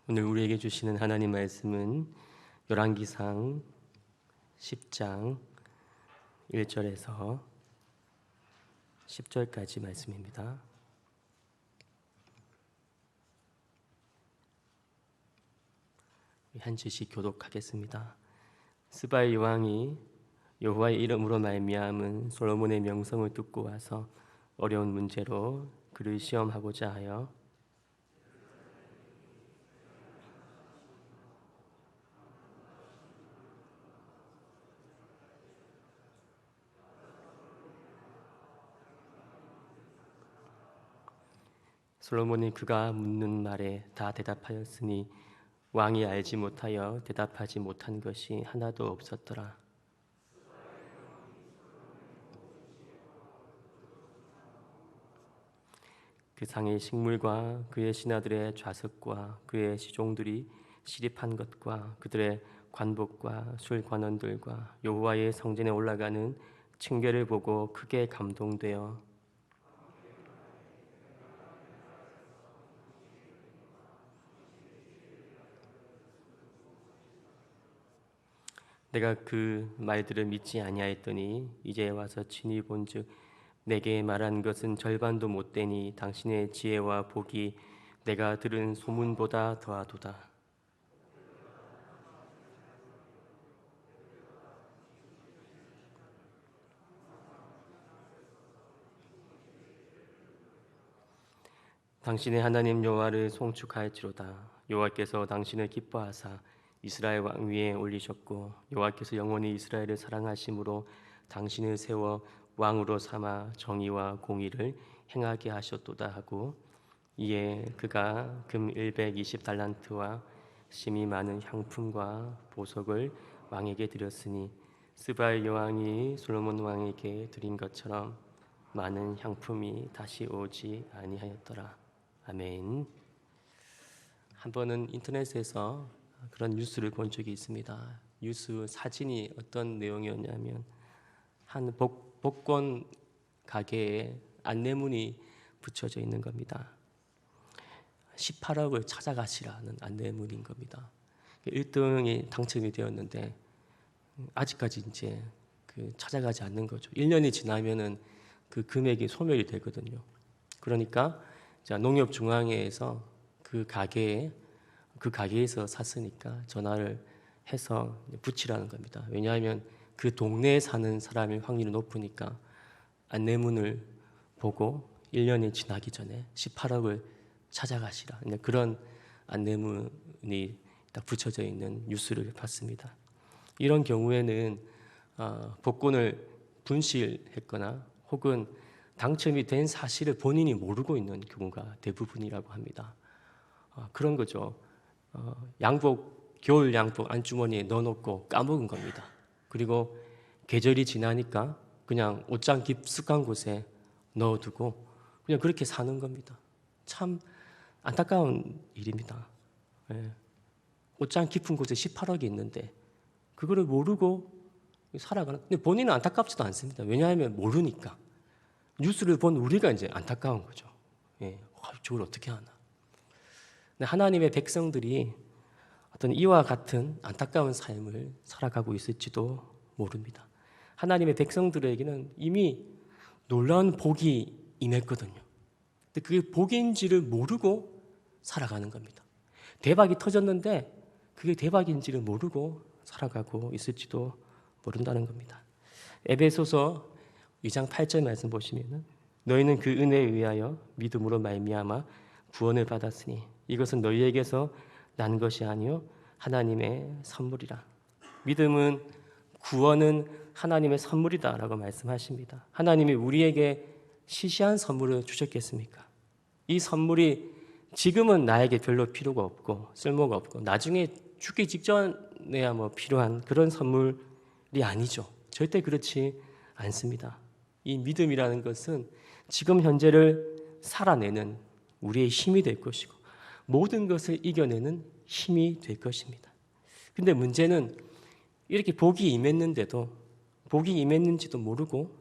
오늘 우리에게 주시는 하나님 말씀은 열왕기상 10장 1절에서 10절까지 말씀입니다. 한 절씩 교독하겠습니다. 스바의 왕이 여호와의 이름으로 말미암은 솔로몬의 명성을 듣고 와서 어려운 문제로 그를 시험하고자 하여 솔로몬이 그가 묻는 말에 다 대답하였으니 왕이 알지 못하여 대답하지 못한 것이 하나도 없었더라. 그 상의 식물과 그의 신하들의 좌석과 그의 시종들이 시립한 것과 그들의 관복과 술관원들과 여호와의 성전에 올라가는 층계를 보고 크게 감동되어 내가 그 말들을 믿지 아니하였더니 이제 와서 친히 본즉 내게 말한 것은 절반도 못되니 당신의 지혜와 복이 내가 들은 소문보다 더하도다. 당신의 하나님 여호와를 송축할지로다. 여호와께서 당신을 기뻐하사 이스라엘 왕 위에 올리셨고 여호와께서 영원히 이스라엘을 사랑하심으로 당신을 세워 왕으로 삼아 정의와 공의를 행하게 하셨도다 하고 이에 그가 금 120달란트와 심이 많은 향품과 보석을 왕에게 드렸으니 스바의 여왕이 솔로몬 왕에게 드린 것처럼 많은 향품이 다시 오지 아니하였더라. 아멘. 한 번은 인터넷에서 그런 뉴스를 본 적이 있습니다. 뉴스 사진이 어떤 내용이었냐면 한 복권 가게에 안내문이 붙여져 있는 겁니다. 18억을 찾아가시라는 안내문인 겁니다. 1등이 당첨이 되었는데 아직까지 이제 찾아가지 않는 거죠. 1년이 지나면은 그 금액이 소멸이 되거든요. 그러니까 농협중앙회에서 그 가게에서 샀으니까 전화를 해서 붙이라는 겁니다. 왜냐하면 그 동네에 사는 사람일 확률이 높으니까 안내문을 보고 1년이 지나기 전에 18억을 찾아가시라. 그런 안내문이 딱 붙여져 있는 뉴스를 봤습니다. 이런 경우에는 복권을 분실했거나 혹은 당첨이 된 사실을 본인이 모르고 있는 경우가 대부분이라고 합니다. 그런 거죠. 겨울 양복 안주머니에 넣어놓고 까먹은 겁니다. 그리고 계절이 지나니까 그냥 옷장 깊숙한 곳에 넣어두고 그냥 그렇게 사는 겁니다. 참 안타까운 일입니다. 옷장 깊은 곳에 18억이 있는데 그거를 모르고 살아가는. 근데 본인은 안타깝지도 않습니다. 왜냐하면 모르니까. 뉴스를 본 우리가 이제 안타까운 거죠. 저걸 어떻게 하나. 하나님의 백성들이 어떤 이와 같은 안타까운 삶을 살아가고 있을지도 모릅니다. 하나님의 백성들에게는 이미 놀라운 복이 임했거든요. 근데 그게 복인지를 모르고 살아가는 겁니다. 대박이 터졌는데 그게 대박인지를 모르고 살아가고 있을지도 모른다는 겁니다. 에베소서 2장 8절 말씀 보시면은 너희는 그 은혜에 의하여 믿음으로 말미암아 구원을 받았으니 이것은 너희에게서 난 것이 아니요 하나님의 선물이라. 믿음은 구원은 하나님의 선물이다라고 말씀하십니다. 하나님이 우리에게 시시한 선물을 주셨겠습니까? 이 선물이 지금은 나에게 별로 필요가 없고 쓸모가 없고 나중에 죽기 직전에야 필요한 그런 선물이 아니죠. 절대 그렇지 않습니다. 이 믿음이라는 것은 지금 현재를 살아내는 우리의 힘이 될 것이고 모든 것을 이겨내는 힘이 될 것입니다. 근데 문제는 이렇게 복이 임했는데도 복이 임했는지도 모르고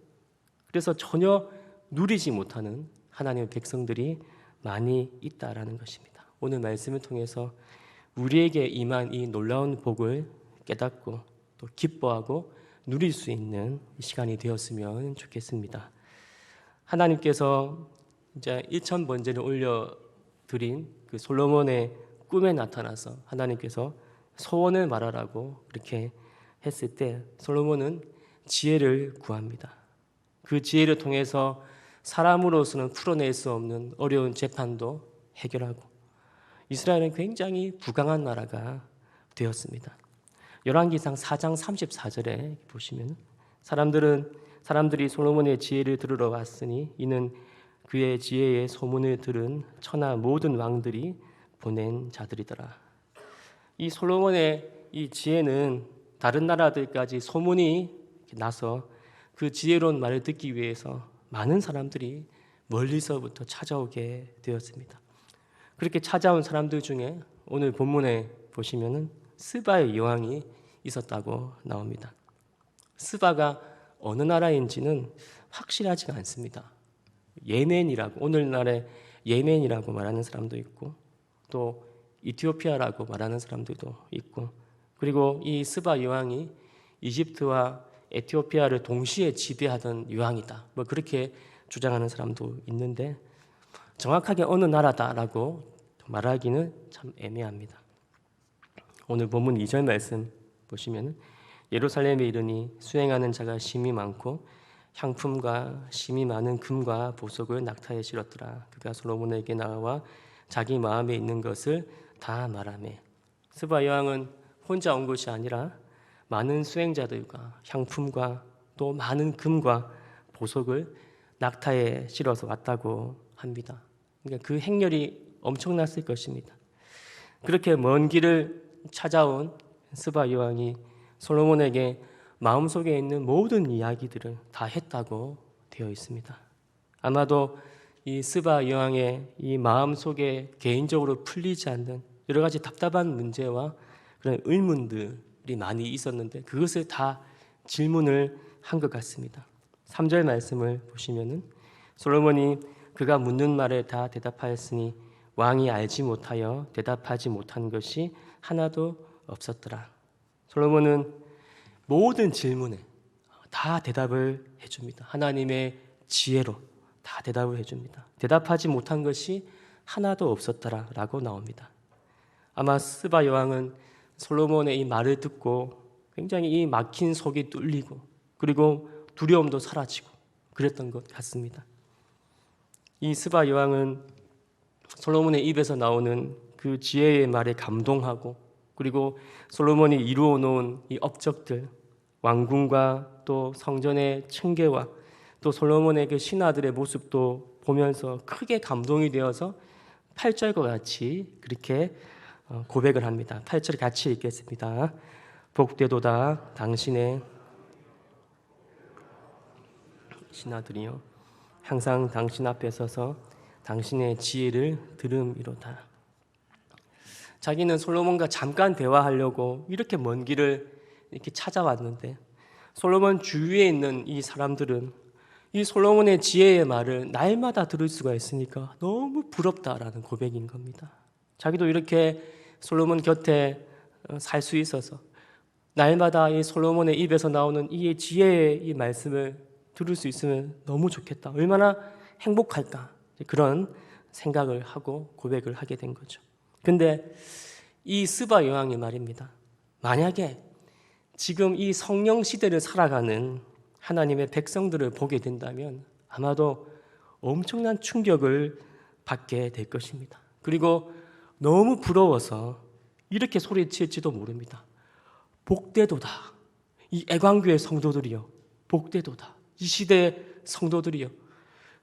그래서 전혀 누리지 못하는 하나님의 백성들이 많이 있다라는 것입니다. 오늘 말씀을 통해서 우리에게 임한 이 놀라운 복을 깨닫고 또 기뻐하고 누릴 수 있는 시간이 되었으면 좋겠습니다. 하나님께서 이제 1,000번제를 올려드린 그 솔로몬의 꿈에 나타나서 하나님께서 소원을 말하라고 그렇게 했을 때 솔로몬은 지혜를 구합니다. 그 지혜를 통해서 사람으로서는 풀어낼 수 없는 어려운 재판도 해결하고 이스라엘은 굉장히 부강한 나라가 되었습니다. 열왕기상 4장 34절에 보시면 사람들이 솔로몬의 지혜를 들으러 왔으니 이는 그의 지혜의 소문을 들은 천하 모든 왕들이 보낸 자들이더라. 이 솔로몬의 이 지혜는 다른 나라들까지 소문이 나서 그 지혜로운 말을 듣기 위해서 많은 사람들이 멀리서부터 찾아오게 되었습니다. 그렇게 찾아온 사람들 중에 오늘 본문에 보시면은 스바의 여왕이 있었다고 나옵니다. 스바가 어느 나라인지는 확실하지가 않습니다. 예멘이라고, 오늘날의 예멘이라고 말하는 사람도 있고 또 이티오피아라고 말하는 사람들도 있고, 그리고 이 스바 여왕이 이집트와 에티오피아를 동시에 지배하던 여왕이다, 뭐 그렇게 주장하는 사람도 있는데 정확하게 어느 나라다라고 말하기는 참 애매합니다. 오늘 본문 2절 말씀 보시면 예루살렘에 이르니 수행하는 자가 심히 많고 향품과 심히 많은 금과 보석을 낙타에 실었더라. 그가 솔로몬에게 나와 자기 마음에 있는 것을 다 말하매. 스바 여왕은 혼자 온 것이 아니라 많은 수행자들과 향품과 또 많은 금과 보석을 낙타에 실어서 왔다고 합니다. 그러니까 그 행렬이 엄청났을 것입니다. 그렇게 먼 길을 찾아온 스바 여왕이 솔로몬에게 마음속에 있는 모든 이야기들을 다 했다고 되어 있습니다. 아마도 이 스바 여왕의 이 마음속에 개인적으로 풀리지 않는 여러 가지 답답한 문제와 그런 의문들이 많이 있었는데 그것을 다 질문을 한 것 같습니다. 3절 말씀을 보시면은 솔로몬이 그가 묻는 말에 다 대답하였으니 왕이 알지 못하여 대답하지 못한 것이 하나도 없었더라. 솔로몬은 모든 질문에 다 대답을 해줍니다. 하나님의 지혜로 다 대답을 해줍니다. 대답하지 못한 것이 하나도 없었더라라고 나옵니다. 아마 스바 여왕은 솔로몬의 이 말을 듣고 굉장히 이 막힌 속이 뚫리고 그리고 두려움도 사라지고 그랬던 것 같습니다. 이 스바 여왕은 솔로몬의 입에서 나오는 그 지혜의 말에 감동하고 그리고 솔로몬이 이루어 놓은 이 업적들, 왕궁과 또 성전의 층계와 또 솔로몬의 그 신하들의 모습도 보면서 크게 감동이 되어서 8절과 같이 그렇게 고백을 합니다. 8절 같이 읽겠습니다. 복되도다 당신의 신하들이여 항상 당신 앞에 서서 당신의 지혜를 들음이로다. 자기는 솔로몬과 잠깐 대화하려고 이렇게 먼 길을 이렇게 찾아왔는데 솔로몬 주위에 있는 이 사람들은 이 솔로몬의 지혜의 말을 날마다 들을 수가 있으니까 너무 부럽다라는 고백인 겁니다. 자기도 이렇게 솔로몬 곁에 살 수 있어서 날마다 이 솔로몬의 입에서 나오는 이 지혜의 이 말씀을 들을 수 있으면 너무 좋겠다. 얼마나 행복할까. 그런 생각을 하고 고백을 하게 된 거죠. 근데 이 스바 여왕이 말입니다. 만약에 지금 이 성령 시대를 살아가는 하나님의 백성들을 보게 된다면 아마도 엄청난 충격을 받게 될 것입니다. 그리고 너무 부러워서 이렇게 소리칠지도 모릅니다. 복되도다. 이 애광교회 성도들이요. 복되도다. 이 시대의 성도들이요.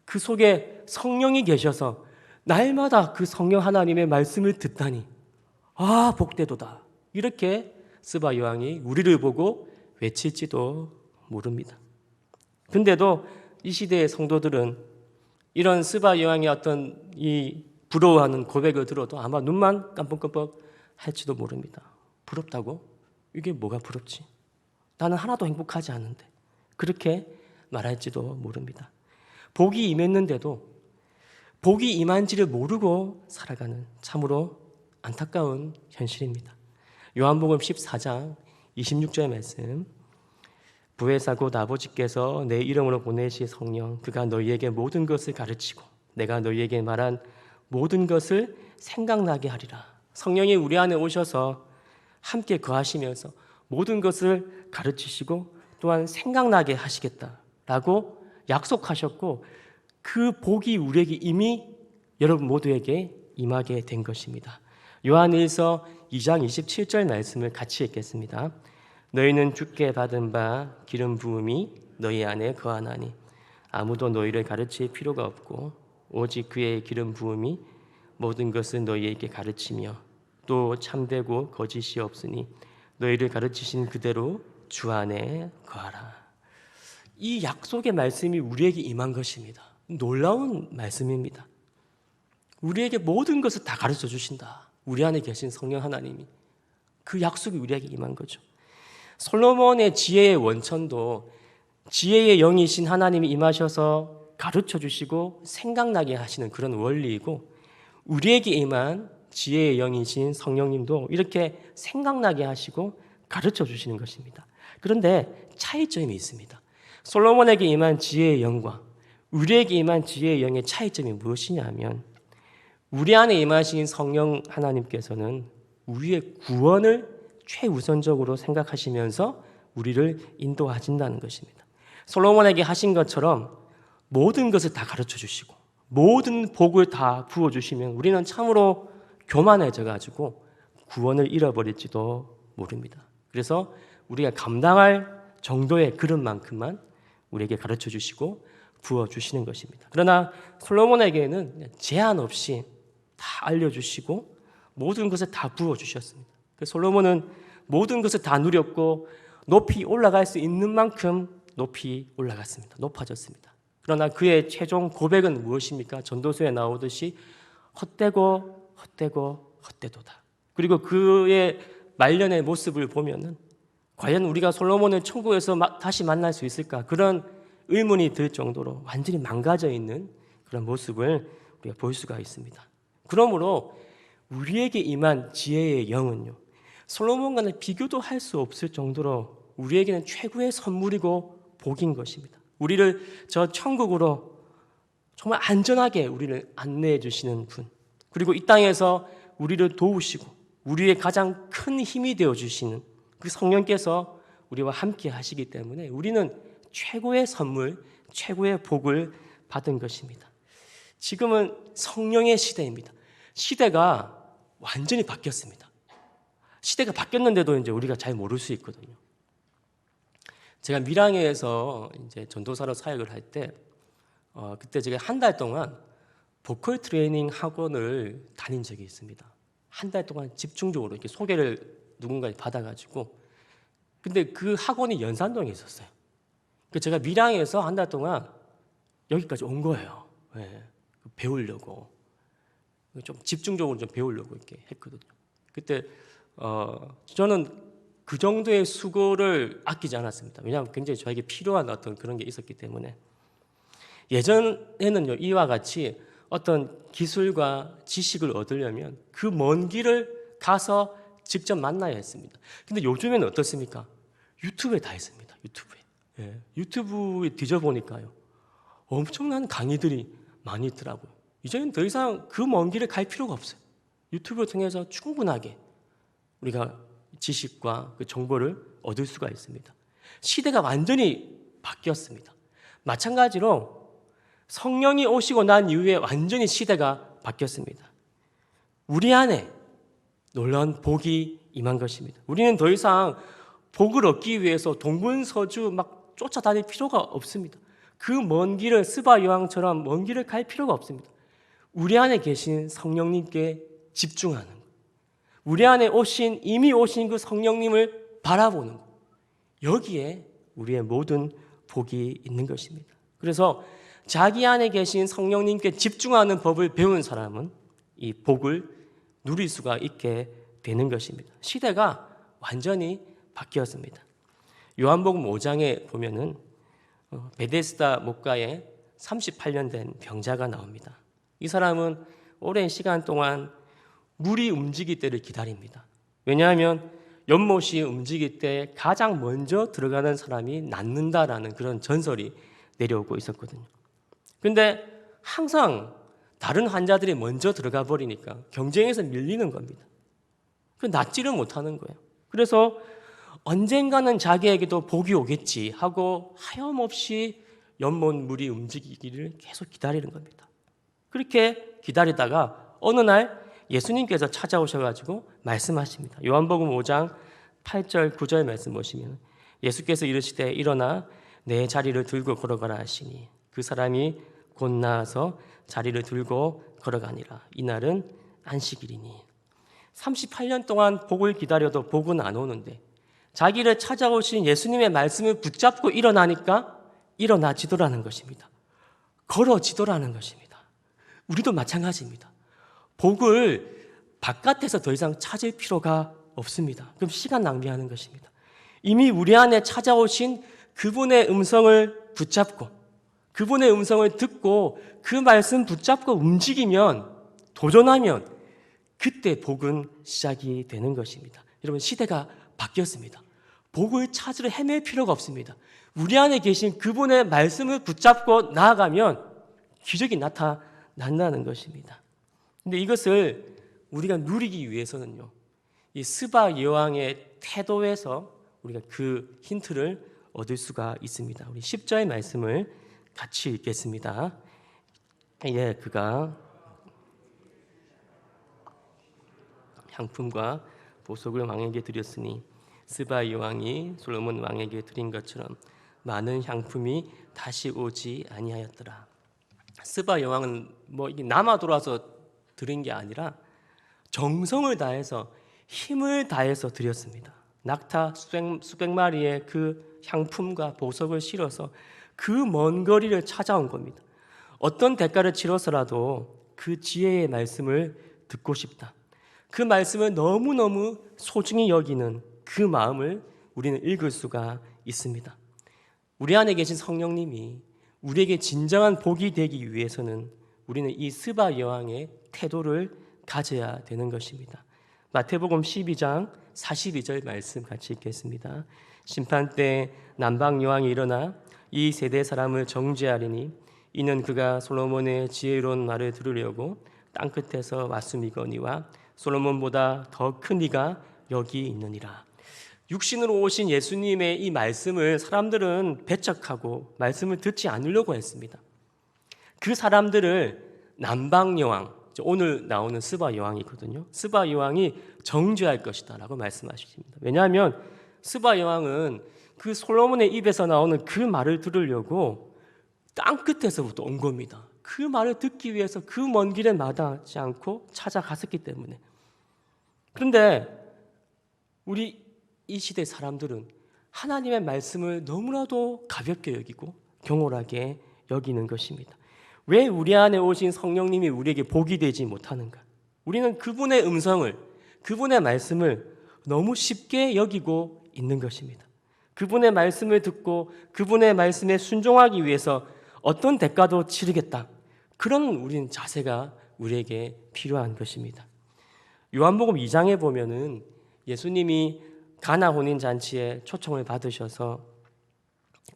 그 속에 성령이 계셔서 날마다 그 성령 하나님의 말씀을 듣다니 아 복되도다. 이렇게 스바 여왕이 우리를 보고 외칠지도 모릅니다. 근데도 이 시대의 성도들은 이런 스바 여왕의 어떤 이 부러워하는 고백을 들어도 아마 눈만 깜빡깜빡 할지도 모릅니다. 부럽다고? 이게 뭐가 부럽지? 나는 하나도 행복하지 않은데 그렇게 말할지도 모릅니다. 복이 임했는데도 복이 임한지를 모르고 살아가는 참으로 안타까운 현실입니다. 요한복음 14장 26절 말씀, 부회사 곧 아버지께서 내 이름으로 보내실 성령 그가 너희에게 모든 것을 가르치고 내가 너희에게 말한 모든 것을 생각나게 하리라. 성령이 우리 안에 오셔서 함께 거하시면서 모든 것을 가르치시고 또한 생각나게 하시겠다라고 약속하셨고, 그 복이 우리에게 이미 여러분 모두에게 임하게 된 것입니다. 요한일서 2장 27절 말씀을 같이 읽겠습니다. 너희는 주께 받은 바 기름 부음이 너희 안에 거하나니 아무도 너희를 가르칠 필요가 없고 오직 그의 기름 부음이 모든 것을 너희에게 가르치며 또 참되고 거짓이 없으니 너희를 가르치신 그대로 주 안에 거하라. 이 약속의 말씀이 우리에게 임한 것입니다. 놀라운 말씀입니다. 우리에게 모든 것을 다 가르쳐 주신다. 우리 안에 계신 성령 하나님이, 그 약속이 우리에게 임한 거죠. 솔로몬의 지혜의 원천도 지혜의 영이신 하나님이 임하셔서 가르쳐 주시고 생각나게 하시는 그런 원리이고, 우리에게 임한 지혜의 영이신 성령님도 이렇게 생각나게 하시고 가르쳐 주시는 것입니다. 그런데 차이점이 있습니다. 솔로몬에게 임한 지혜의 영과 우리에게 임한 지혜의 영의 차이점이 무엇이냐 하면, 우리 안에 임하신 성령 하나님께서는 우리의 구원을 최우선적으로 생각하시면서 우리를 인도하신다는 것입니다. 솔로몬에게 하신 것처럼 모든 것을 다 가르쳐 주시고 모든 복을 다 부어주시면 우리는 참으로 교만해져 가지고 구원을 잃어버릴지도 모릅니다. 그래서 우리가 감당할 정도의 그릇만큼만 우리에게 가르쳐 주시고 부어주시는 것입니다. 그러나 솔로몬에게는 제한 없이 다 알려주시고 모든 것을 다 부어주셨습니다. 솔로몬은 모든 것을 다 누렸고 높이 올라갈 수 있는 만큼 높이 올라갔습니다. 높아졌습니다. 그러나 그의 최종 고백은 무엇입니까? 전도서에 나오듯이 헛되고 헛되고 헛되도다. 그리고 그의 말년의 모습을 보면은 과연 우리가 솔로몬을 천국에서 다시 만날 수 있을까? 그런 의문이 들 정도로 완전히 망가져 있는 그런 모습을 우리가 볼 수가 있습니다. 그러므로 우리에게 임한 지혜의 영은요, 솔로몬과는 비교도 할 수 없을 정도로 우리에게는 최고의 선물이고 복인 것입니다. 우리를 저 천국으로 정말 안전하게 우리를 안내해 주시는 분, 그리고 이 땅에서 우리를 도우시고 우리의 가장 큰 힘이 되어 주시는 그 성령께서 우리와 함께 하시기 때문에 우리는 최고의 선물, 최고의 복을 받은 것입니다. 지금은 성령의 시대입니다. 시대가 완전히 바뀌었습니다. 시대가 바뀌었는데도 이제 우리가 잘 모를 수 있거든요. 제가 밀양에서 이제 전도사로 사역을 할 때, 그때 제가 한 달 동안 보컬 트레이닝 학원을 다닌 적이 있습니다. 한 달 동안 집중적으로 이렇게 소개를 누군가 받아가지고, 근데 그 학원이 연산동에 있었어요. 그 제가 밀양에서 한 달 동안 여기까지 온 거예요. 네, 배우려고. 좀 집중적으로 좀 배우려고 이렇게 했거든요. 그때 저는 그 정도의 수고를 아끼지 않았습니다. 왜냐하면 굉장히 저에게 필요한 어떤 그런 게 있었기 때문에. 예전에는요, 이와 같이 어떤 기술과 지식을 얻으려면 그 먼 길을 가서 직접 만나야 했습니다. 근데 요즘에는 어떻습니까? 유튜브에 다 있습니다. 유튜브에. 예, 유튜브에 뒤져보니까요, 엄청난 강의들이 많이 있더라고요. 이제는 더 이상 그 먼 길을 갈 필요가 없어요. 유튜브를 통해서 충분하게 우리가 지식과 그 정보를 얻을 수가 있습니다. 시대가 완전히 바뀌었습니다. 마찬가지로 성령이 오시고 난 이후에 완전히 시대가 바뀌었습니다. 우리 안에 놀라운 복이 임한 것입니다. 우리는 더 이상 복을 얻기 위해서 동분서주 막 쫓아다닐 필요가 없습니다. 그 먼 길을 스바 요항처럼 먼 길을 갈 필요가 없습니다. 우리 안에 계신 성령님께 집중하는 것, 우리 안에 이미 오신 그 성령님을 바라보는 것, 여기에 우리의 모든 복이 있는 것입니다. 그래서 자기 안에 계신 성령님께 집중하는 법을 배운 사람은 이 복을 누릴 수가 있게 되는 것입니다. 시대가 완전히 바뀌었습니다. 요한복음 5장에 보면은 베데스다 목가에 38년 된 병자가 나옵니다. 이 사람은 오랜 시간 동안 물이 움직일 때를 기다립니다. 왜냐하면 연못이 움직일 때 가장 먼저 들어가는 사람이 낫는다라는 그런 전설이 내려오고 있었거든요. 그런데 항상 다른 환자들이 먼저 들어가 버리니까 경쟁에서 밀리는 겁니다. 낫지를 못하는 거예요. 그래서 언젠가는 자기에게도 복이 오겠지 하고 하염없이 연못 물이 움직이기를 계속 기다리는 겁니다. 그렇게 기다리다가 어느 날 예수님께서 찾아오셔가지고 말씀하십니다. 요한복음 5장 8절 9절 말씀 보시면 예수께서 이르시되 일어나 내 자리를 들고 걸어가라 하시니 그 사람이 곧 나아서 자리를 들고 걸어가니라. 이날은 안식일이니. 38년 동안 복을 기다려도 복은 안 오는데 자기를 찾아오신 예수님의 말씀을 붙잡고 일어나니까 일어나지더라는 것입니다. 걸어지더라는 것입니다. 우리도 마찬가지입니다. 복을 바깥에서 더 이상 찾을 필요가 없습니다. 그럼 시간 낭비하는 것입니다. 이미 우리 안에 찾아오신 그분의 음성을 붙잡고 그분의 음성을 듣고 그 말씀 붙잡고 움직이면 도전하면 그때 복은 시작이 되는 것입니다. 여러분 시대가 바뀌었습니다. 복을 찾으러 헤맬 필요가 없습니다. 우리 안에 계신 그분의 말씀을 붙잡고 나아가면 기적이 나타난다는 것입니다. 근데 이것을 우리가 누리기 위해서는요, 이 스바 여왕의 태도에서 우리가 그 힌트를 얻을 수가 있습니다. 우리 10절의 말씀을 같이 읽겠습니다. 그가 향품과 보석을 왕에게 드렸으니 스바 여왕이 솔로몬 왕에게 드린 것처럼 많은 향품이 다시 오지 아니하였더라. 스바 여왕은 이게 남아 돌아서 드린 게 아니라 정성을 다해서 힘을 다해서 드렸습니다. 낙타 수백 마리의 그 향품과 보석을 실어서 그 먼 거리를 찾아온 겁니다. 어떤 대가를 치러서라도 그 지혜의 말씀을 듣고 싶다. 그 말씀을 너무너무 소중히 여기는 그 마음을 우리는 읽을 수가 있습니다. 우리 안에 계신 성령님이 우리에게 진정한 복이 되기 위해서는 우리는 이 스바 여왕의 태도를 가져야 되는 것입니다. 마태복음 12장 42절 말씀 같이 읽겠습니다. 심판 때 남방 여왕이 일어나 이 세대 사람을 정죄하리니 이는 그가 솔로몬의 지혜로운 말을 들으려고 땅끝에서 왔음이거니와 솔로몬보다 더 큰 이가 여기 있느니라. 육신으로 오신 예수님의 이 말씀을 사람들은 배척하고 말씀을 듣지 않으려고 했습니다. 그 사람들을 남방 여왕, 오늘 나오는 스바 여왕이거든요. 스바 여왕이 정죄할 것이다 라고 말씀하십니다. 왜냐하면 스바 여왕은 그 솔로몬의 입에서 나오는 그 말을 들으려고 땅끝에서부터 온 겁니다. 그 말을 듣기 위해서 그 먼 길에 마다하지 않고 찾아갔었기 때문에. 그런데 우리 이 시대 사람들은 하나님의 말씀을 너무나도 가볍게 여기고 경홀하게 여기는 것입니다. 왜 우리 안에 오신 성령님이 우리에게 복이 되지 못하는가? 우리는 그분의 음성을, 그분의 말씀을 너무 쉽게 여기고 있는 것입니다. 그분의 말씀을 듣고 그분의 말씀에 순종하기 위해서 어떤 대가도 치르겠다. 그런 우리는 자세가 우리에게 필요한 것입니다. 요한복음 2장에 보면은 예수님이 가나 혼인 잔치에 초청을 받으셔서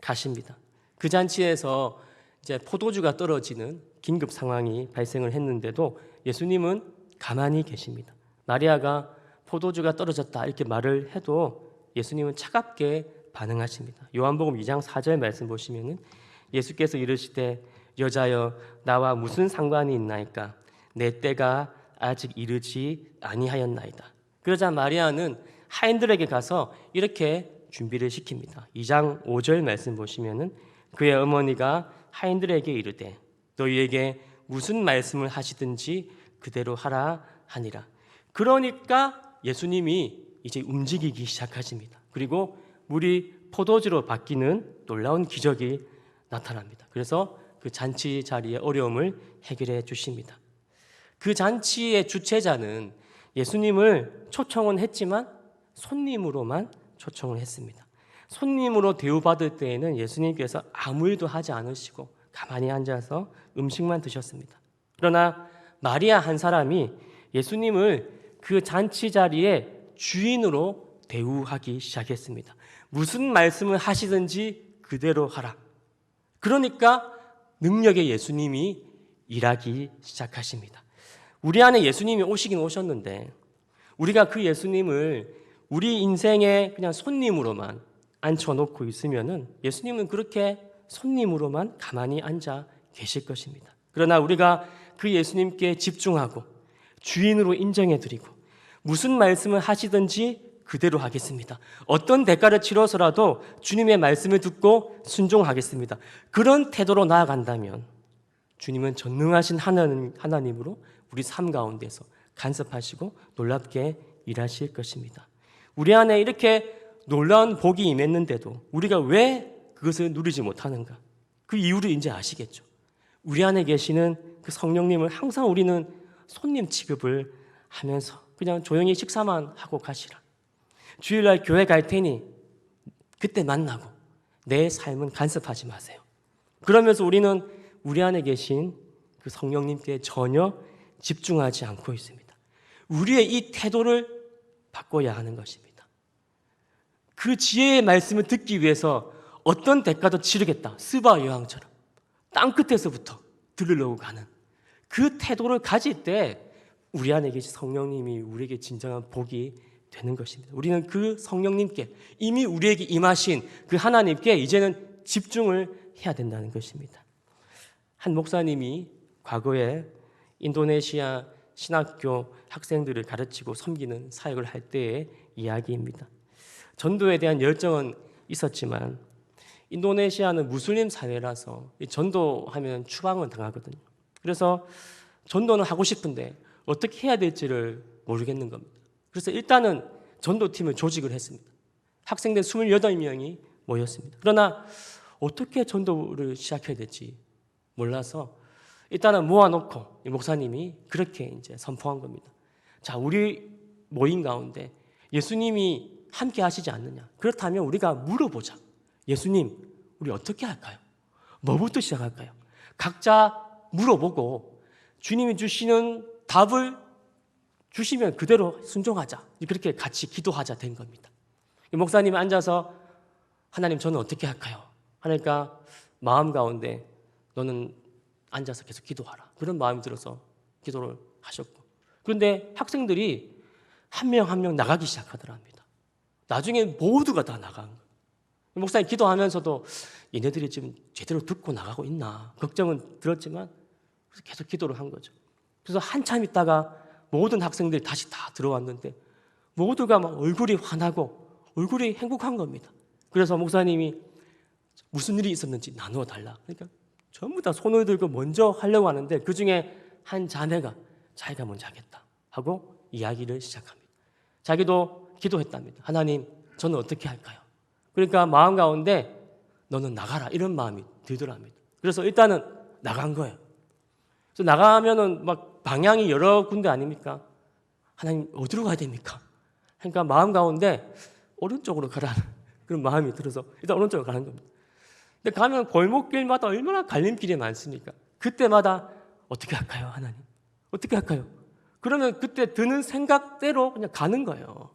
가십니다. 그 잔치에서 이제 포도주가 떨어지는 긴급 상황이 발생을 했는데도 예수님은 가만히 계십니다. 마리아가 포도주가 떨어졌다 이렇게 말을 해도 예수님은 차갑게 반응하십니다. 요한복음 2장 4절 말씀 보시면은 예수께서 이르시되 여자여 나와 무슨 상관이 있나이까 내 때가 아직 이르지 아니하였나이다. 그러자 마리아는 하인들에게 가서 이렇게 준비를 시킵니다. 2장 5절 말씀 보시면은 그의 어머니가 하인들에게 이르되 너희에게 무슨 말씀을 하시든지 그대로 하라 하니라. 그러니까 예수님이 이제 움직이기 시작하십니다. 그리고 물이 포도주로 바뀌는 놀라운 기적이 나타납니다. 그래서 그 잔치 자리의 어려움을 해결해 주십니다. 그 잔치의 주최자는 예수님을 초청은 했지만 손님으로만 초청을 했습니다. 손님으로 대우받을 때에는 예수님께서 아무 일도 하지 않으시고 가만히 앉아서 음식만 드셨습니다. 그러나 마리아 한 사람이 예수님을 그 잔치 자리에 주인으로 대우하기 시작했습니다. 무슨 말씀을 하시든지 그대로 하라. 그러니까 능력의 예수님이 일하기 시작하십니다. 우리 안에 예수님이 오시긴 오셨는데 우리가 그 예수님을 우리 인생의 그냥 손님으로만 앉혀놓고 있으면은 예수님은 그렇게 손님으로만 가만히 앉아 계실 것입니다. 그러나 우리가 그 예수님께 집중하고 주인으로 인정해드리고 무슨 말씀을 하시든지 그대로 하겠습니다. 어떤 대가를 치러서라도 주님의 말씀을 듣고 순종하겠습니다. 그런 태도로 나아간다면 주님은 전능하신 하나님으로 우리 삶 가운데서 간섭하시고 놀랍게 일하실 것입니다. 우리 안에 이렇게 놀라운 복이 임했는데도 우리가 왜 그것을 누리지 못하는가? 그 이유를 이제 아시겠죠. 우리 안에 계시는 그 성령님을 항상 우리는 손님 취급을 하면서 그냥 조용히 식사만 하고 가시라. 주일날 교회 갈 테니 그때 만나고 내 삶은 간섭하지 마세요. 그러면서 우리는 우리 안에 계신 그 성령님께 전혀 집중하지 않고 있습니다. 우리의 이 태도를 바꿔야 하는 것입니다. 그 지혜의 말씀을 듣기 위해서 어떤 대가도 치르겠다. 스바 여왕처럼 땅 끝에서부터 들으려고 가는 그 태도를 가질 때 우리 안에 계신 성령님이 우리에게 진정한 복이 되는 것입니다. 우리는 그 성령님께 이미 우리에게 임하신 그 하나님께 이제는 집중을 해야 된다는 것입니다. 한 목사님이 과거에 인도네시아 신학교 학생들을 가르치고 섬기는 사역을 할 때의 이야기입니다. 전도에 대한 열정은 있었지만 인도네시아는 무슬림 사회라서 전도하면 추방을 당하거든요. 그래서 전도는 하고 싶은데 어떻게 해야 될지를 모르겠는 겁니다. 그래서 일단은 전도팀을 조직을 했습니다. 학생들 28명이 모였습니다. 그러나 어떻게 전도를 시작해야 될지 몰라서 일단은 모아놓고 목사님이 그렇게 이제 선포한 겁니다. 자, 우리 모임 가운데 예수님이 함께 하시지 않느냐? 그렇다면 우리가 물어보자. 예수님, 우리 어떻게 할까요? 뭐부터 시작할까요? 각자 물어보고 주님이 주시는 답을 주시면 그대로 순종하자. 그렇게 같이 기도하자 된 겁니다. 목사님이 앉아서 하나님 저는 어떻게 할까요? 하니까 마음 가운데 너는 앉아서 계속 기도하라. 그런 마음이 들어서 기도를 하셨고 그런데 학생들이 한 명 한 명 나가기 시작하더랍니다. 나중에 모두가 다 나간 거예요. 목사님 기도하면서도 얘네들이 지금 제대로 듣고 나가고 있나 걱정은 들었지만 계속 기도를 한 거죠. 그래서 한참 있다가 모든 학생들이 다시 다 들어왔는데 모두가 막 얼굴이 환하고 얼굴이 행복한 겁니다. 그래서 목사님이 무슨 일이 있었는지 나누어 달라. 그러니까 전부 다 손을 들고 먼저 하려고 하는데 그 중에 한 자매가 자기가 먼저 하겠다 하고 이야기를 시작합니다. 자기도 기도했답니다. 하나님, 저는 어떻게 할까요? 그러니까 마음 가운데 너는 나가라 이런 마음이 들더랍니다. 그래서 일단은 나간 거예요. 그래서 나가면은 막 방향이 여러 군데 아닙니까? 하나님 어디로 가야 됩니까? 그러니까 마음 가운데 오른쪽으로 가라는 그런 마음이 들어서 일단 오른쪽으로 가는 겁니다. 근데 가면 골목길마다 얼마나 갈림길이 많습니까? 그때마다 어떻게 할까요, 하나님? 어떻게 할까요? 그러면 그때 드는 생각대로 그냥 가는 거예요.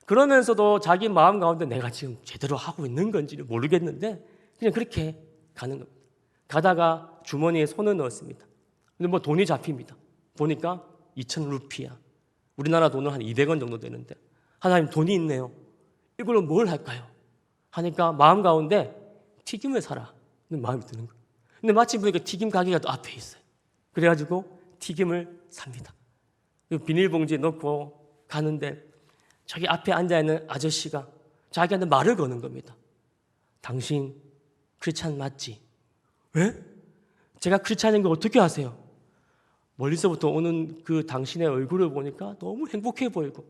그러면서도 자기 마음 가운데 내가 지금 제대로 하고 있는 건지를 모르겠는데 그냥 그렇게 가는 겁니다. 가다가 주머니에 손을 넣었습니다. 근데 뭐 돈이 잡힙니다. 보니까 2,000 루피야. 우리나라 돈은 한 200원 정도 되는데 하나님 돈이 있네요. 이걸로 뭘 할까요? 하니까 마음 가운데 튀김을 사라. 마음이 드는 거예요. 근데 마침 보니까 튀김 가게가 또 앞에 있어요. 그래가지고 튀김을 삽니다. 비닐봉지에 넣고 가는데 저기 앞에 앉아있는 아저씨가 자기한테 말을 거는 겁니다. 당신 크리스찬 맞지? 왜? 제가 크리스찬인 거 어떻게 아세요? 멀리서부터 오는 그 당신의 얼굴을 보니까 너무 행복해 보이고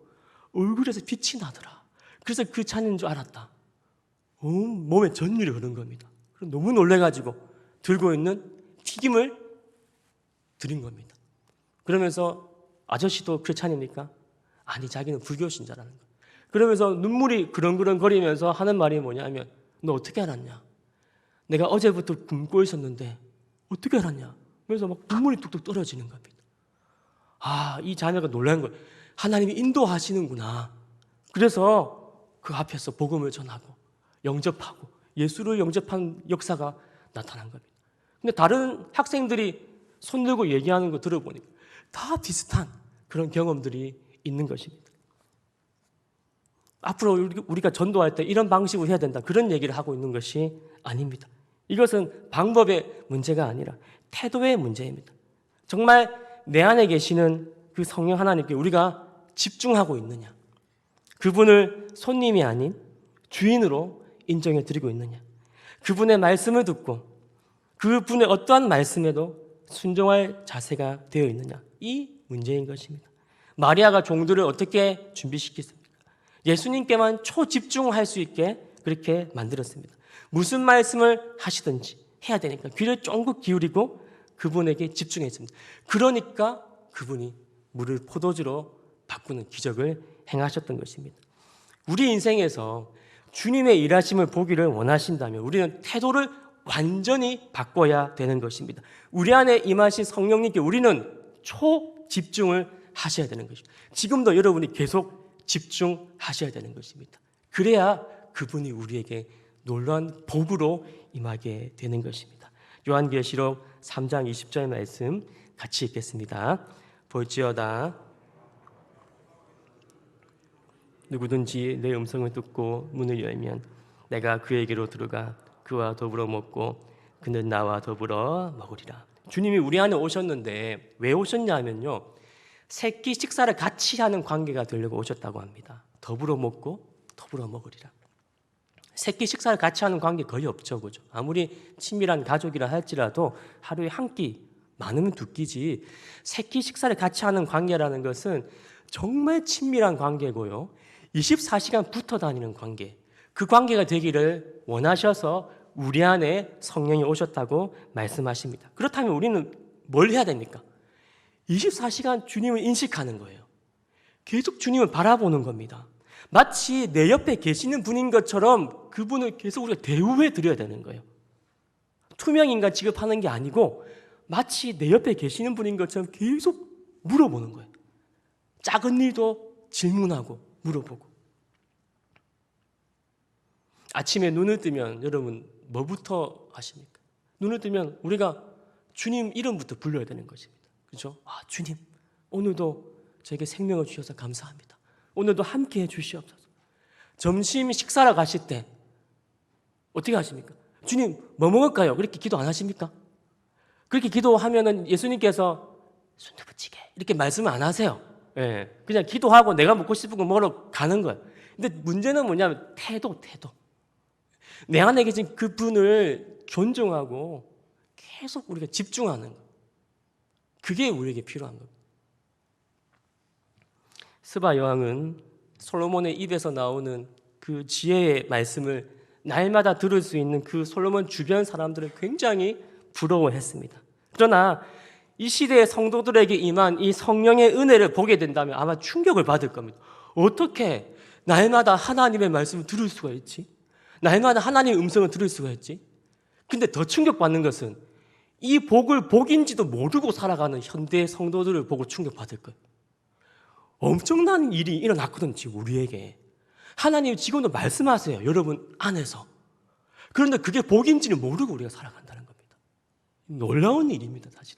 얼굴에서 빛이 나더라. 그래서 크리스찬인 줄 알았다. 몸에 전율이 흐른 겁니다. 너무 놀래가지고 들고 있는 튀김을 드린 겁니다. 그러면서 아저씨도 크리스찬입니까? 아니, 자기는 불교 신자라는 거예요. 그러면서 눈물이 그렁그렁 거리면서 하는 말이 뭐냐면 너 어떻게 알았냐? 내가 어제부터 굶고 있었는데 어떻게 알았냐? 그래서 막 눈물이 뚝뚝 떨어지는 겁니다. 이 자녀가 놀란 거예요. 하나님이 인도하시는구나. 그래서 그 앞에서 복음을 전하고 영접하고 예수를 영접한 역사가 나타난 겁니다. 근데 다른 학생들이 손 들고 얘기하는 거 들어보니까 다 비슷한 그런 경험들이 있는 것입니다. 앞으로 우리가 전도할 때 이런 방식으로 해야 된다, 그런 얘기를 하고 있는 것이 아닙니다. 이것은 방법의 문제가 아니라 태도의 문제입니다. 정말 내 안에 계시는 그 성령 하나님께 우리가 집중하고 있느냐, 그분을 손님이 아닌 주인으로 인정해 드리고 있느냐, 그분의 말씀을 듣고 그분의 어떠한 말씀에도 순종할 자세가 되어 있느냐, 이 문제인 것입니다. 마리아가 종들을 어떻게 준비시켰습니까? 예수님께만 초집중할 수 있게 그렇게 만들었습니다. 무슨 말씀을 하시든지 해야 되니까 귀를 쫑긋 기울이고 그분에게 집중했습니다. 그러니까 그분이 물을 포도주로 바꾸는 기적을 행하셨던 것입니다. 우리 인생에서 주님의 일하심을 보기를 원하신다면 우리는 태도를 완전히 바꿔야 되는 것입니다. 우리 안에 임하신 성령님께 우리는 초집중을 하셔야 되는 것입니다. 지금도 여러분이 계속 집중하셔야 되는 것입니다. 그래야 그분이 우리에게 놀라운 복으로 임하게 되는 것입니다. 요한계시록 3장 20절 말씀 같이 읽겠습니다. 볼지어다 누구든지 내 음성을 듣고 문을 열면 내가 그에게로 들어가 그와 더불어 먹고 그는 나와 더불어 먹으리라. 주님이 우리 안에 오셨는데 왜 오셨냐면요, 새끼 식사를 같이 하는 관계가 되려고 오셨다고 합니다. 더불어 먹고 더불어 먹으리라. 새끼 식사를 같이 하는 관계 거의 없죠, 그죠? 아무리 친밀한 가족이라 할지라도 하루에 한 끼, 많으면 두 끼지. 새끼 식사를 같이 하는 관계라는 것은 정말 친밀한 관계고요, 24시간 붙어 다니는 관계, 그 관계가 되기를 원하셔서 우리 안에 성령이 오셨다고 말씀하십니다. 그렇다면 우리는 뭘 해야 됩니까? 24시간 주님을 인식하는 거예요. 계속 주님을 바라보는 겁니다. 마치 내 옆에 계시는 분인 것처럼 그분을 계속 우리가 대우해 드려야 되는 거예요. 투명인간 취급하는 게 아니고 마치 내 옆에 계시는 분인 것처럼 계속 물어보는 거예요. 작은 일도 질문하고 물어보고. 아침에 눈을 뜨면 여러분 뭐부터 하십니까? 눈을 뜨면 우리가 주님 이름부터 불러야 되는 것입니다. 그렇죠? 주님, 오늘도 저에게 생명을 주셔서 감사합니다. 오늘도 함께해 주시옵소서. 점심 식사를 가실 때 어떻게 하십니까? 주님, 뭐 먹을까요? 그렇게 기도 안 하십니까? 그렇게 기도하면은 예수님께서 순두부찌개 이렇게 말씀을 안 하세요. 그냥 기도하고 내가 먹고 싶은 거 먹으러 가는 거예요. 근데 문제는 뭐냐면 태도. 내 안에 계신 그분을 존중하고 계속 우리가 집중하는 거. 그게 우리에게 필요한 겁니다. 스바 여왕은 솔로몬의 입에서 나오는 그 지혜의 말씀을 날마다 들을 수 있는 그 솔로몬 주변 사람들은 굉장히 부러워했습니다. 그러나 이 시대의 성도들에게 임한 이 성령의 은혜를 보게 된다면 아마 충격을 받을 겁니다. 어떻게 날마다 하나님의 말씀을 들을 수가 있지? 날마다 하나님의 음성을 들을 수가 있지? 근데 더 충격받는 것은 이 복을 복인지도 모르고 살아가는 현대 성도들을 보고 충격받을 거예요. 엄청난 일이 일어났거든요, 지금 우리에게. 하나님이 지금도 말씀하세요, 여러분 안에서. 그런데 그게 복인지는 모르고 우리가 살아간다는 겁니다. 놀라운 일입니다, 사실.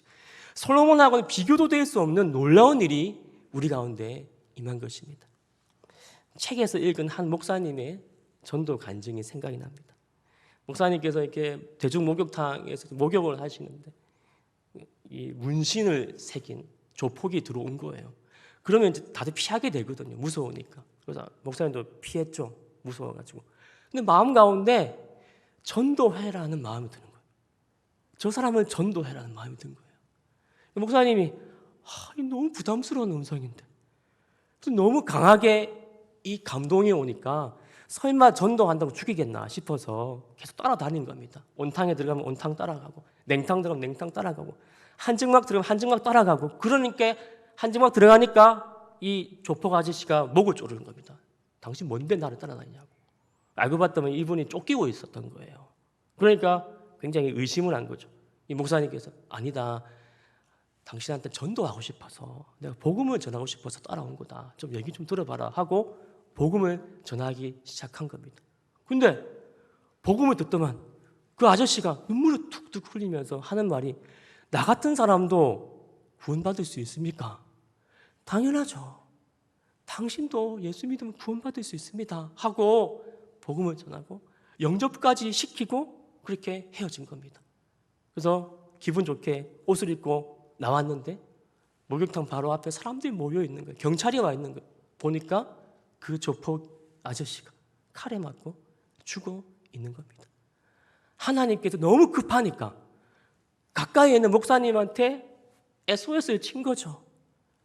솔로몬하고는 비교도 될 수 없는 놀라운 일이 우리 가운데 임한 것입니다. 책에서 읽은 한 목사님의 전도 간증이 생각이 납니다. 목사님께서 이렇게 대중 목욕탕에서 목욕을 하시는데 이 문신을 새긴 조폭이 들어온 거예요. 그러면 이제 다들 피하게 되거든요, 무서우니까. 그래서 목사님도 피했죠, 무서워가지고. 근데 마음 가운데 전도해라는 마음이 드는 거예요. 저 사람을 전도해라는 마음이 든 거예요. 목사님이 너무 부담스러운 음성인데 너무 강하게 이 감동이 오니까 설마 전도한다고 죽이겠나 싶어서 계속 따라다닌 겁니다. 온탕에 들어가면 온탕 따라가고, 냉탕 들어가면 냉탕 따라가고, 한증막 들어가면 한증막 따라가고. 그러니까 한증막 들어가니까 이 조폭 아저씨가 목을 조르는 겁니다. 당신 뭔데 나를 따라다니냐고. 알고 봤더니 이분이 쫓기고 있었던 거예요. 그러니까 굉장히 의심을 한 거죠. 이 목사님께서 아니다, 당신한테 전도하고 싶어서, 내가 복음을 전하고 싶어서 따라온 거다. 좀 얘기 좀 들어봐라 하고 복음을 전하기 시작한 겁니다. 근데 복음을 듣더만 그 아저씨가 눈물을 툭툭 흘리면서 하는 말이, 나 같은 사람도 구원받을 수 있습니까? 당연하죠. 당신도 예수 믿으면 구원받을 수 있습니다 하고 복음을 전하고 영접까지 시키고 그렇게 헤어진 겁니다. 그래서 기분 좋게 옷을 입고 나왔는데 목욕탕 바로 앞에 사람들이 모여 있는 거예요. 경찰이 와 있는 거예요. 보니까 그 조폭 아저씨가 칼에 맞고 죽어 있는 겁니다. 하나님께서 너무 급하니까 가까이에 있는 목사님한테 SOS를 친 거죠.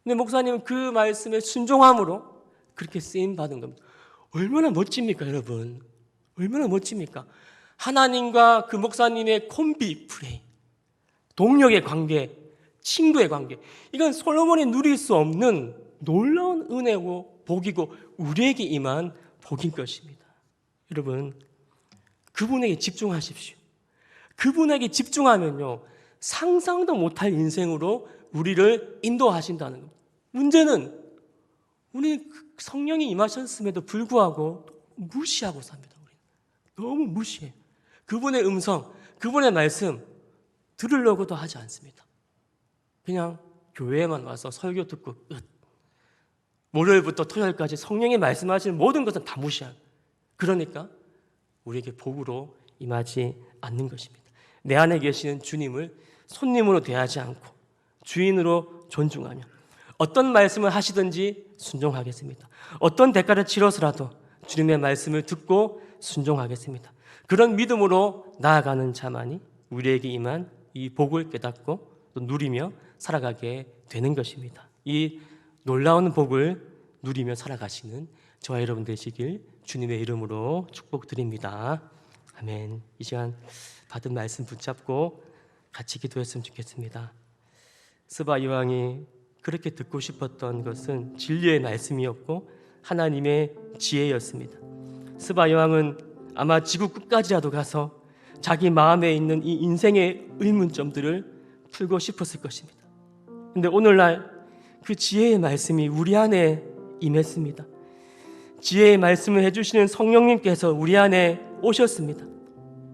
근데 목사님은 그 말씀에 순종함으로 그렇게 쓰임 받은 겁니다. 얼마나 멋집니까, 여러분? 얼마나 멋집니까? 하나님과 그 목사님의 콤비 플레이, 동력의 관계, 친구의 관계, 이건 솔로몬이 누릴 수 없는 놀라운 은혜고 복이고 우리에게 임한 복인 것입니다. 여러분, 그분에게 집중하십시오. 그분에게 집중하면요, 상상도 못할 인생으로 우리를 인도하신다는 겁니다. 문제는 우리 성령이 임하셨음에도 불구하고 무시하고 삽니다. 우리는 너무 무시해요. 그분의 음성, 그분의 말씀 들으려고도 하지 않습니다. 그냥 교회에만 와서 설교 듣고 끝. 월요일부터 토요일까지 성령이 말씀하시는 모든 것은 다 무시하고, 그러니까 우리에게 복으로 임하지 않는 것입니다. 내 안에 계시는 주님을 손님으로 대하지 않고 주인으로 존중하며 어떤 말씀을 하시든지 순종하겠습니다. 어떤 대가를 치러서라도 주님의 말씀을 듣고 순종하겠습니다. 그런 믿음으로 나아가는 자만이 우리에게 임한 이 복을 깨닫고 또 누리며 살아가게 되는 것입니다. 이 놀라운 복을 누리며 살아가시는 저와 여러분 되시길 주님의 이름으로 축복드립니다. 아멘. 이 시간 받은 말씀 붙잡고 같이 기도했으면 좋겠습니다. 스바 여왕이 그렇게 듣고 싶었던 것은 진리의 말씀이었고 하나님의 지혜였습니다. 스바 여왕은 아마 지구 끝까지라도 가서 자기 마음에 있는 이 인생의 의문점들을 풀고 싶었을 것입니다. 그런데 오늘날 그 지혜의 말씀이 우리 안에 임했습니다. 지혜의 말씀을 해주시는 성령님께서 우리 안에 오셨습니다.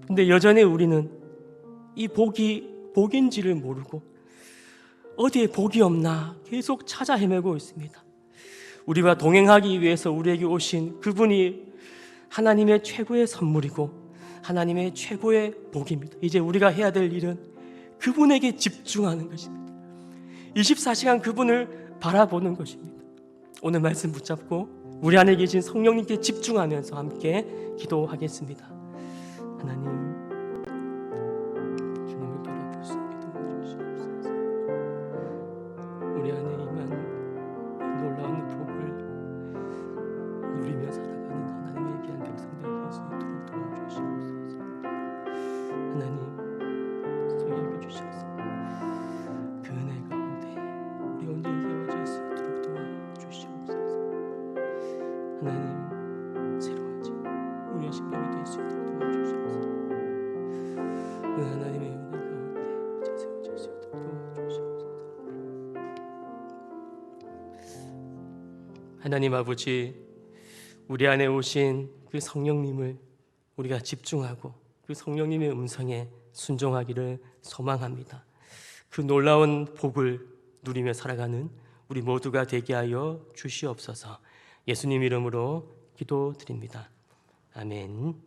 근데 여전히 우리는 이 복이 복인지를 모르고 어디에 복이 없나 계속 찾아 헤매고 있습니다. 우리와 동행하기 위해서 우리에게 오신 그분이 하나님의 최고의 선물이고 하나님의 최고의 복입니다. 이제 우리가 해야 될 일은 그분에게 집중하는 것입니다. 24시간 그분을 바라보는 것입니다. 오늘 말씀 붙잡고 우리 안에 계신 성령님께 집중하면서 함께 기도하겠습니다. 하나님, 주님을 바라볼 수 있게 도와주시옵소서. 우리 안에 임한 이 놀라운 복을 누리며 살아가는 하나님의 귀한 백성들 될 수 있도록 도와주시옵소서. 하나님, 소리 여겨주셔서 그 은혜 가운데 우리 온전히 세워질 수 있도록 도와주시옵소서. 하나님, 새로워진 우리의 심령이 될 수 있도록 도와주시옵소서. 하나님의 은혜 가운데 이제 세워질 수 있도록 도와주시옵소서. 하나님 아버지, 우리 안에 오신 그 성령님을 우리가 집중하고 그 성령님의 음성에 순종하기를 소망합니다. 그 놀라운 복을 누리며 살아가는 우리 모두가 되게 하여 주시옵소서. 예수님 이름으로 기도드립니다. 아멘.